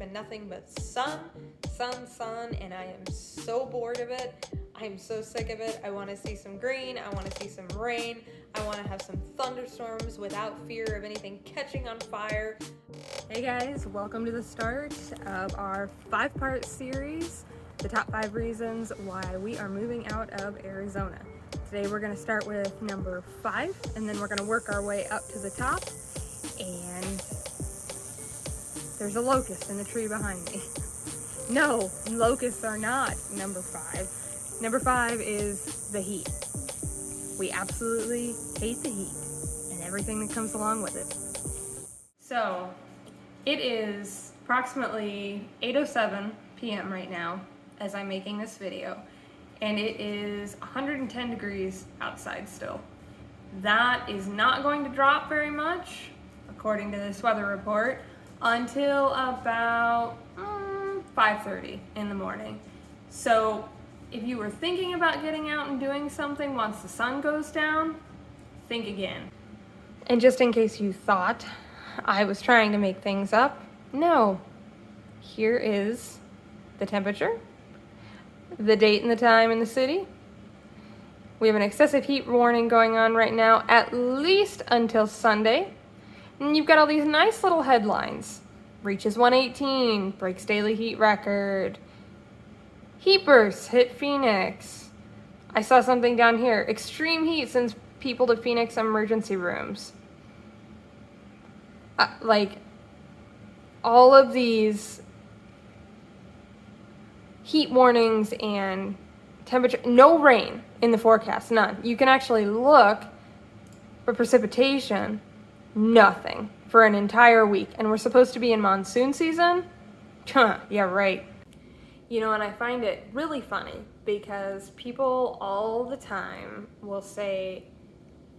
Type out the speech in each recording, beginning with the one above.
been nothing but sun, and I am so bored of it. I'm so sick of it. I want to see some green. I want to see some rain. I want to have some thunderstorms without fear of anything catching on fire. Hey guys, welcome to the start of our 5-part series, the top 5 reasons why we are moving out of Arizona. Today we're going to start with number 5, and then we're going to work our way up to the top. And there's a locust in the tree behind me. No, locusts are not number 5. Number 5 is the heat. We absolutely hate the heat and everything that comes along with it. So, it is approximately 8:07 p.m. right now as I'm making this video, and it is 110 degrees outside still. That is not going to drop very much, according to this weather report, until about 5:30 in the morning. So if you were thinking about getting out and doing something once the sun goes down, think again. And just in case you thought I was trying to make things up, no. Here is the temperature, the date and the time in the city. We have an excessive heat warning going on right now, at least until Sunday. And you've got all these nice little headlines. Reaches 118, breaks daily heat record. Heat bursts hit Phoenix. I saw something down here. Extreme heat sends people to Phoenix emergency rooms. All of these heat warnings and temperature, no rain in the forecast, none. You can actually look for precipitation, nothing for an entire week. And we're supposed to be in monsoon season? Yeah, right. You know, and I find it really funny because people all the time will say,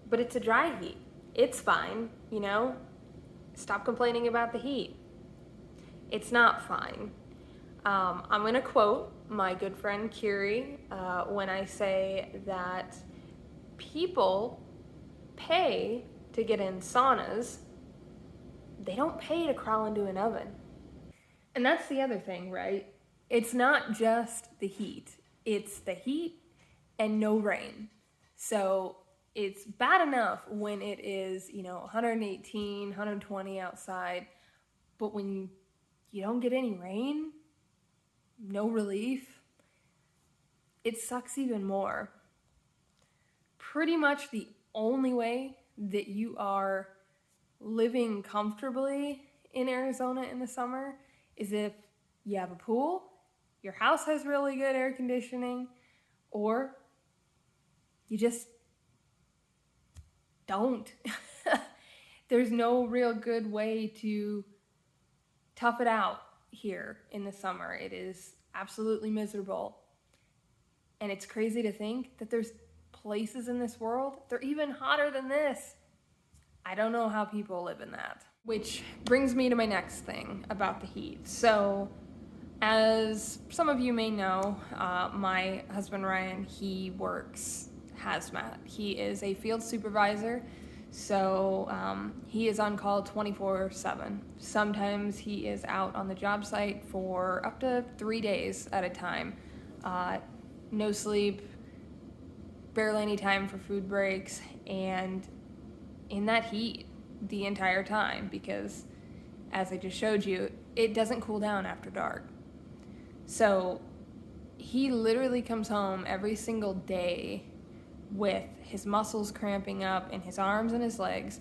but it's a dry heat. It's fine, you know? Stop complaining about the heat. It's not fine. I'm going to quote my good friend Kerri when I say that people pay to get in saunas. They don't pay to crawl into an oven. And that's the other thing, right? It's not just the heat. It's the heat and no rain. So it's bad enough when it is, 118, 120 outside, but when you don't get any rain, no relief, it sucks even more. Pretty much the only way that you are living comfortably in Arizona in the summer is if you have a pool, your house has really good air conditioning, or you just don't. There's no real good way to tough it out here in the summer. It is absolutely miserable. And it's crazy to think that there's places in this world, they're even hotter than this. I don't know how people live in that. Which brings me to my next thing about the heat. So, as some of you may know, my husband Ryan, he works hazmat. He is a field supervisor, so he is on call 24/7. Sometimes he is out on the job site for up to 3 days at a time. No sleep, barely any time for food breaks, and in that heat the entire time, because as I just showed you, it doesn't cool down after dark. So he literally comes home every single day with his muscles cramping up in his arms and his legs,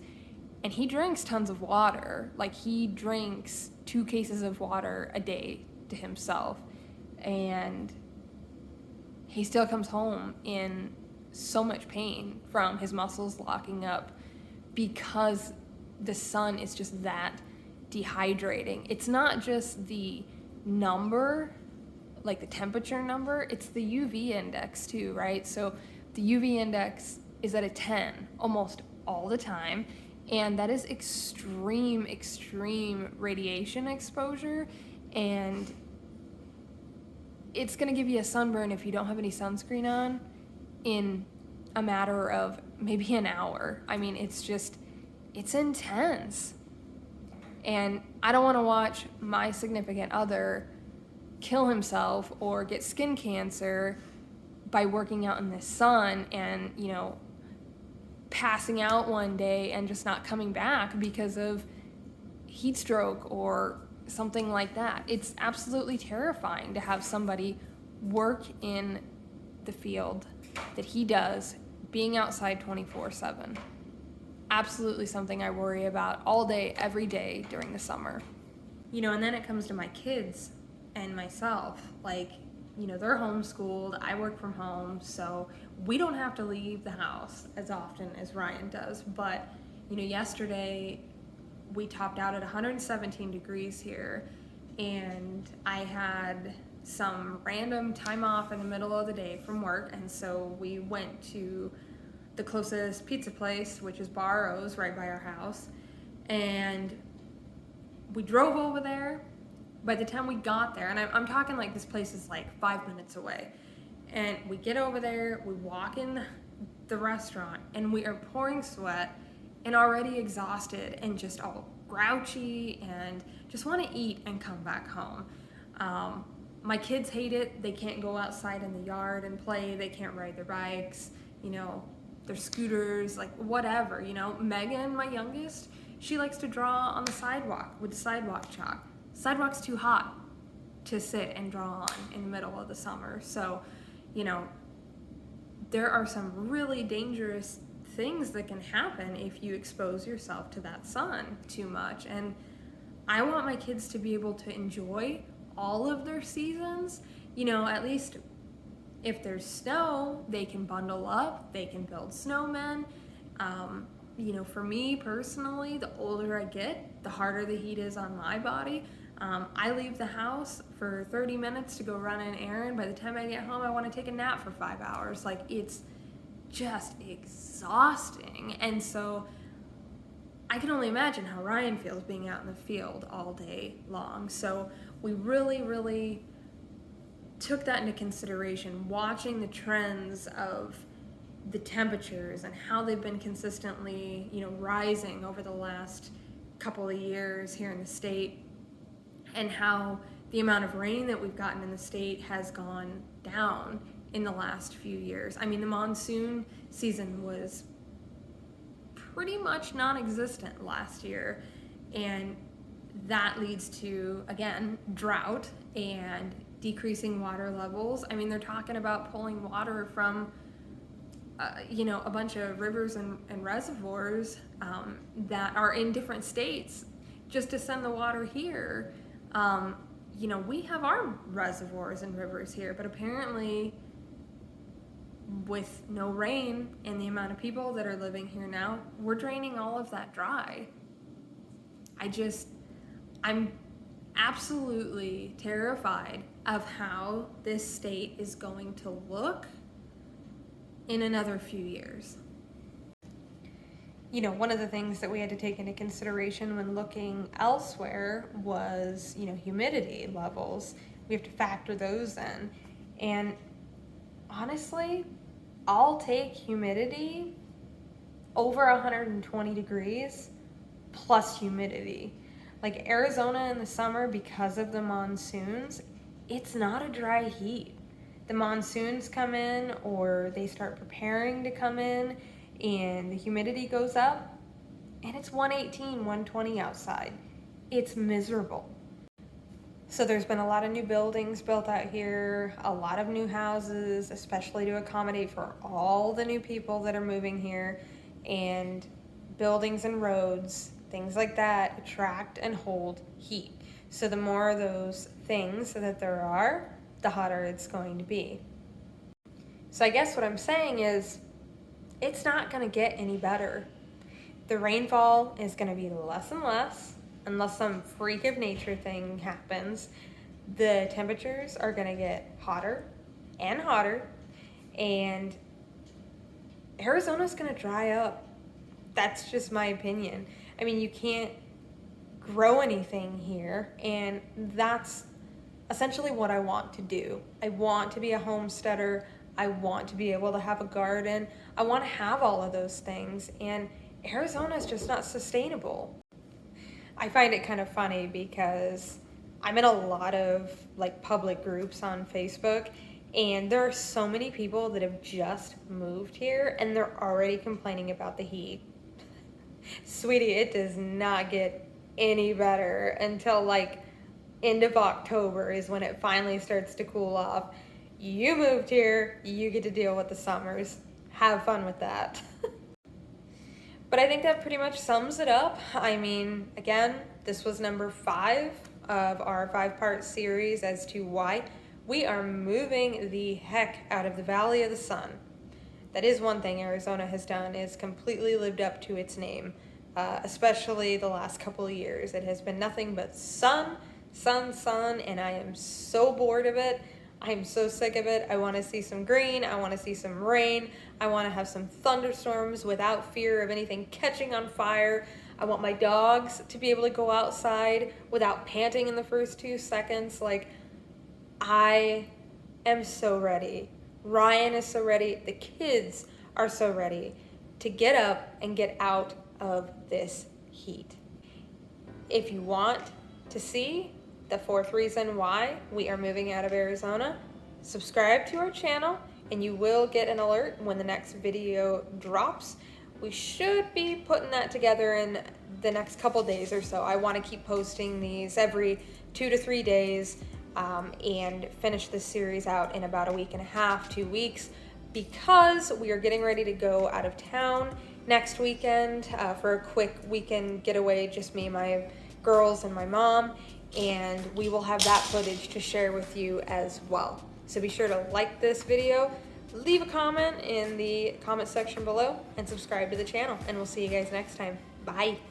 and he drinks tons of water. Like, he drinks 2 cases of water a day to himself, and he still comes home in so much pain from his muscles locking up because the sun is just that dehydrating. It's not just the number, like the temperature number, it's the UV index too, right? So the UV index is at a 10 almost all the time, and that is extreme radiation exposure, and it's gonna give you a sunburn if you don't have any sunscreen on in a matter of maybe an hour. I mean, it's intense. And I don't want to watch my significant other kill himself or get skin cancer by working out in the sun and, passing out one day and just not coming back because of heat stroke or something like that. It's absolutely terrifying to have somebody work in the field that he does, being outside 24/7. Absolutely something I worry about all day, every day during the summer. And then it comes to my kids and myself. They're homeschooled, I work from home, so we don't have to leave the house as often as Ryan does. But, yesterday we topped out at 117 degrees here, and I had some random time off in the middle of the day from work, and so we went to the closest pizza place, which is Barro's, right by our house, and we drove over there. By the time we got there, and I'm talking like this place is like 5 minutes away, and we get over there, we walk in the restaurant, and we are pouring sweat and already exhausted and just all grouchy and just want to eat and come back home. My kids hate it. They can't go outside in the yard and play. They can't ride their bikes, their scooters, like whatever. Megan, my youngest, she likes to draw on the sidewalk with sidewalk chalk. Sidewalk's too hot to sit and draw on in the middle of the summer. So, there are some really dangerous things that can happen if you expose yourself to that sun too much. And I want my kids to be able to enjoy all of their seasons. At least if there's snow, they can bundle up, they can build snowmen. For me personally, the older I get, the harder the heat is on my body. I leave the house for 30 minutes to go run an errand. By the time I get home, I want to take a nap for 5 hours. It's just exhausting. And so I can only imagine how Ryan feels being out in the field all day long. So we really, really took that into consideration, watching the trends of the temperatures and how they've been consistently, rising over the last couple of years here in the state, and how the amount of rain that we've gotten in the state has gone down in the last few years. I mean, the monsoon season was pretty much non-existent last year, and that leads to, again, drought and decreasing water levels. I mean, they're talking about pulling water from a bunch of rivers and reservoirs that are in different states just to send the water here. We have our reservoirs and rivers here, but apparently with no rain and the amount of people that are living here now, we're draining all of that dry. I'm absolutely terrified of how this state is going to look in another few years. One of the things that we had to take into consideration when looking elsewhere was, humidity levels. We have to factor those in. And honestly, I'll take humidity over 120 degrees plus humidity. Like Arizona in the summer, because of the monsoons, it's not a dry heat. The monsoons come in, or they start preparing to come in, and the humidity goes up, and it's 118, 120 outside. It's miserable. So there's been a lot of new buildings built out here, a lot of new houses, especially to accommodate for all the new people that are moving here, and buildings and roads, things like that, attract and hold heat. So the more of those things that there are, the hotter it's going to be. So I guess what I'm saying is, it's not going to get any better. The rainfall is going to be less and less, unless some freak of nature thing happens. The temperatures are going to get hotter and hotter, and Arizona's going to dry up. That's just my opinion. I mean, you can't grow anything here, and that's essentially what I want to do. I want to be a homesteader. I want to be able to have a garden. I want to have all of those things, and Arizona is just not sustainable. I find it kind of funny because I'm in a lot of like public groups on Facebook, and there are so many people that have just moved here and they're already complaining about the heat. Sweetie, it does not get any better until like end of October is when it finally starts to cool off. You moved here, you get to deal with the summers. Have fun with that. But I think that pretty much sums it up. I mean, again, this was number 5 of our 5-part series as to why we are moving the heck out of the Valley of the Sun. That is one thing Arizona has done, is completely lived up to its name, especially the last couple of years. It has been nothing but sun, sun, sun, and I am so bored of it. I am so sick of it. I want to see some green. I want to see some rain. I want to have some thunderstorms without fear of anything catching on fire. I want my dogs to be able to go outside without panting in the first 2 seconds. Like, I am so ready. Ryan is so ready. The kids are so ready to get up and get out of this heat. If you want to see the 4th reason why we are moving out of Arizona, subscribe to our channel and you will get an alert when the next video drops. We should be putting that together in the next couple days or so. I want to keep posting these every 2 to 3 days and finish this series out in about a week and a half, 2 weeks, because we are getting ready to go out of town next weekend for a quick weekend getaway, just me, my girls, and my mom, and we will have that footage to share with you as well. So be sure to like this video, leave a comment in the comment section below, and subscribe to the channel, and we'll see you guys next time. Bye.